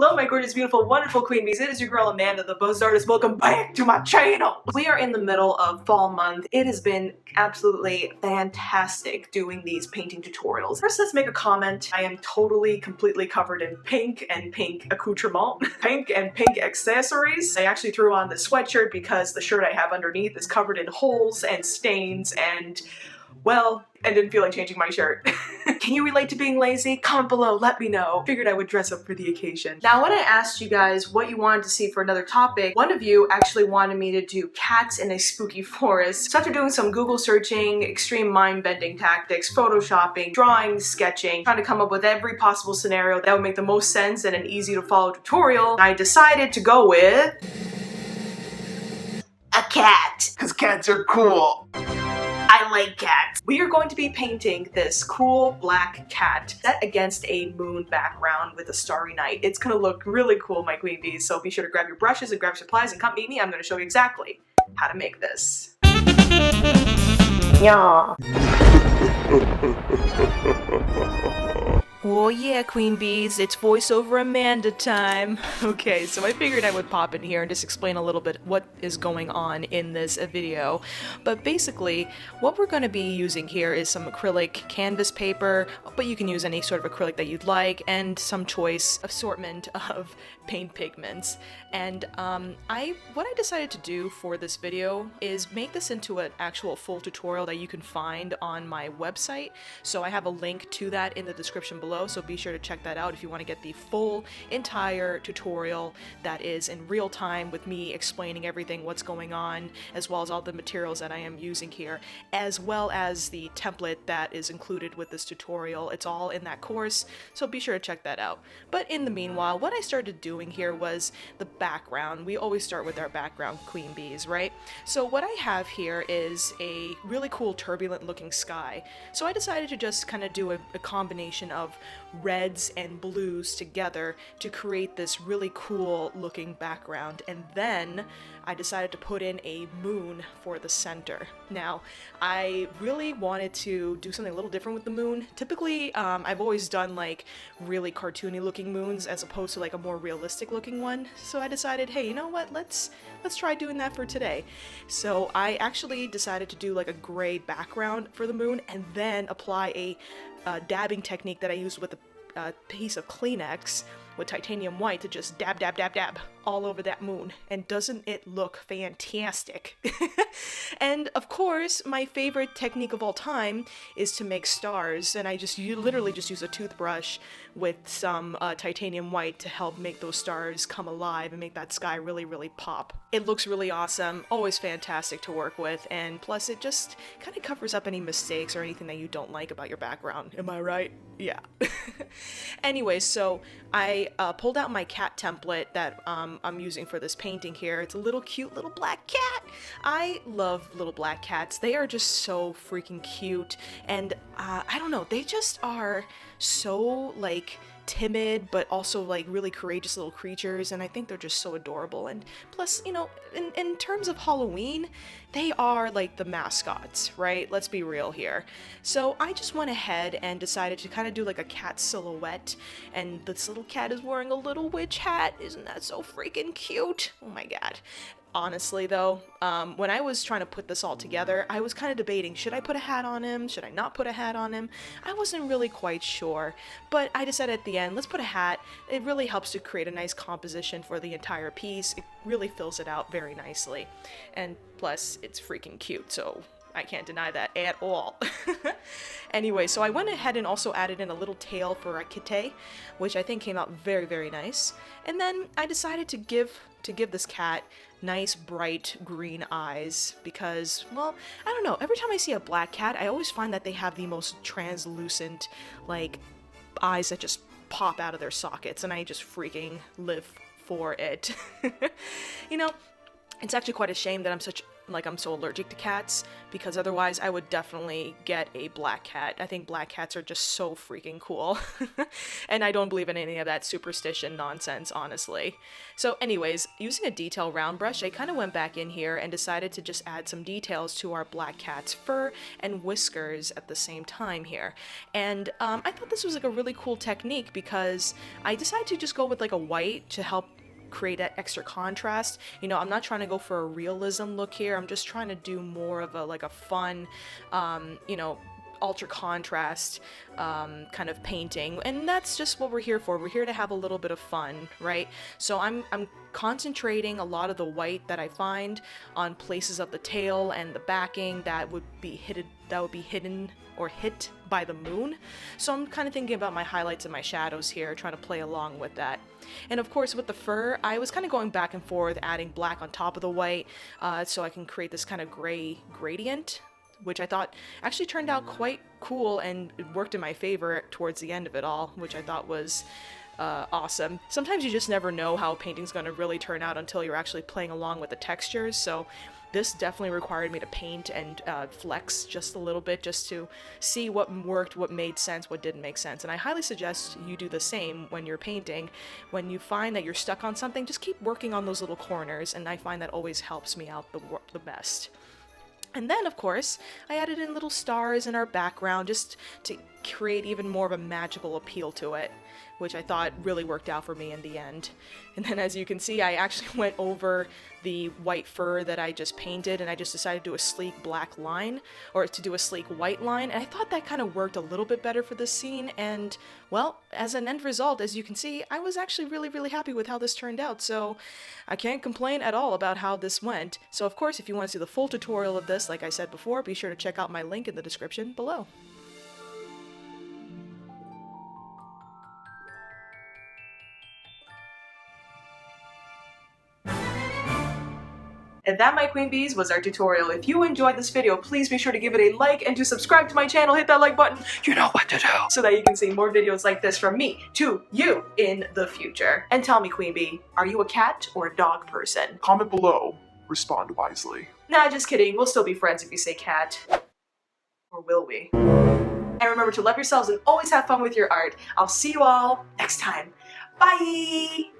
Hello my gorgeous, beautiful, wonderful queen bees. It is your girl Amanda, the buzz artist. Welcome back to my channel. We are in the middle of fall month. It has been absolutely fantastic doing these painting tutorials. First, let's make a comment. I am totally, completely covered in pink and pink accoutrement, pink and pink accessories. I actually threw on the sweatshirt because the shirt I have underneath is covered in holes and stains and, well, I didn't feel like changing my shirt. Can you relate to being lazy? Comment below, let me know. Figured I would dress up for the occasion. Now, when I asked you guys what you wanted to see for another topic, one of you actually wanted me to do cats in a spooky forest. So after doing some Google searching, extreme mind-bending tactics, photoshopping, drawing, sketching, trying to come up with every possible scenario that would make the most sense and an easy to follow tutorial, I decided to go with a cat. Because cats are cool. I like cats. We are going to be painting this cool black cat set against a moon background with a starry night. It's gonna look really cool, my queen bees, so be sure to grab your brushes and grab supplies and come meet me. I'm gonna show you exactly how to make this. Yeah. Oh yeah, queen bees, it's voiceover Amanda time. Okay, so I figured I would pop in here and just explain a little bit what is going on in this video. But basically, what we're going to be using here is some acrylic canvas paper, but you can use any sort of acrylic that you'd like, and some choice assortment of paint pigments. And what I decided to do for this video is make this into an actual full tutorial that you can find on my website. So I have a link to that in the description below, so be sure to check that out if you want to get the full entire tutorial that is in real time with me explaining everything, what's going on, as well as all the materials that I am using here, as well as the template that is included with this tutorial. It's all in that course, so be sure to check that out. But in the meanwhile, what I started doing here was the background. We always start with our background, queen bees, right? So what I have here is a really cool turbulent looking sky. So I decided to just kind of do a combination of reds and blues together to create this really cool looking background, and then I decided to put in a moon for the center. Now, I really wanted to do something a little different with the moon. Typically, I've always done like really cartoony looking moons as opposed to like a more realistic looking one. So I decided, hey, you know what? Let's try doing that for today. So I actually decided to do like a gray background for the moon and then apply a dabbing technique that I used with a piece of Kleenex with titanium white to just dab, dab, dab, dab all over that moon. And doesn't it look fantastic? And of course, my favorite technique of all time is to make stars. And you literally just use a toothbrush with some titanium white to help make those stars come alive and make that sky really, really pop. It looks really awesome, always fantastic to work with, and plus it just kind of covers up any mistakes or anything that you don't like about your background. Am I right? Yeah. Anyway, so I pulled out my cat template that I'm using for this painting here. It's a little cute little black cat. I love little black cats. They are just so freaking cute, and I don't know, they just are so like timid but also like really courageous little creatures, and I think they're just so adorable. And plus, you know, in terms of Halloween, they are like the mascots, right? Let's be real here. So I just went ahead and decided to kind of do like a cat silhouette, and this little cat is wearing a little witch hat. Isn't that so freaking cute? Oh my god. Honestly though, when I was trying to put this all together, I was kind of debating, should I put a hat on him? Should I not put a hat on him? I wasn't really quite sure, but I decided at the end, let's put a hat. It really helps to create a nice composition for the entire piece. It really fills it out very nicely. And plus, it's freaking cute, so I can't deny that at all. Anyway, so I went ahead and also added in a little tail for a kitty, which I think came out very, very nice. And then I decided to give this cat nice bright green eyes because, well, I don't know, every time I see a black cat, I always find that they have the most translucent, like, eyes that just pop out of their sockets, and I just freaking live for it. You know, it's actually quite a shame that I'm such like I'm so allergic to cats, because otherwise I would definitely get a black cat. I think black cats are just so freaking cool. And I don't believe in any of that superstition nonsense, honestly. So anyways, using a detail round brush, I kind of went back in here and decided to just add some details to our black cat's fur and whiskers at the same time here. And I thought this was like a really cool technique because I decided to just go with like a white to help create that extra contrast. You know, I'm not trying to go for a realism look here. I'm just trying to do more of a like a fun, you know, ultra contrast kind of painting, and that's just what we're here for. We're here to have a little bit of fun, right? So I'm concentrating a lot of the white that I find on places of the tail and the backing that would be hidden or hit by the moon. So I'm kind of thinking about my highlights and my shadows here, trying to play along with that. And of course with the fur, I was kind of going back and forth, adding black on top of the white, so I can create this kind of gray gradient, which I thought actually turned out quite cool, and it worked in my favor towards the end of it all, which I thought was awesome. Sometimes you just never know how a painting's going to really turn out until you're actually playing along with the textures, so this definitely required me to paint and flex just a little bit just to see what worked, what made sense, what didn't make sense. And I highly suggest you do the same when you're painting. When you find that you're stuck on something, just keep working on those little corners, and I find that always helps me out the best. And then, of course, I added in little stars in our background just to create even more of a magical appeal to it, which I thought really worked out for me in the end. And then, as you can see, I actually went over the white fur that I just painted, and I just decided to do a sleek black line, or to do a sleek white line, and I thought that kind of worked a little bit better for this scene, and, well, as an end result, as you can see, I was actually really, really happy with how this turned out, so I can't complain at all about how this went. So, of course, if you want to see the full tutorial of this, like I said before, be sure to check out my link in the description below. And that, my queen bees, was our tutorial. If you enjoyed this video, please be sure to give it a like and to subscribe to my channel. Hit that like button. You know what to do. So that you can see more videos like this from me to you in the future. And tell me, queen bee, are you a cat or a dog person? Comment below. Respond wisely. Nah, just kidding. We'll still be friends if you say cat. Or will we? And remember to love yourselves and always have fun with your art. I'll see you all next time. Bye!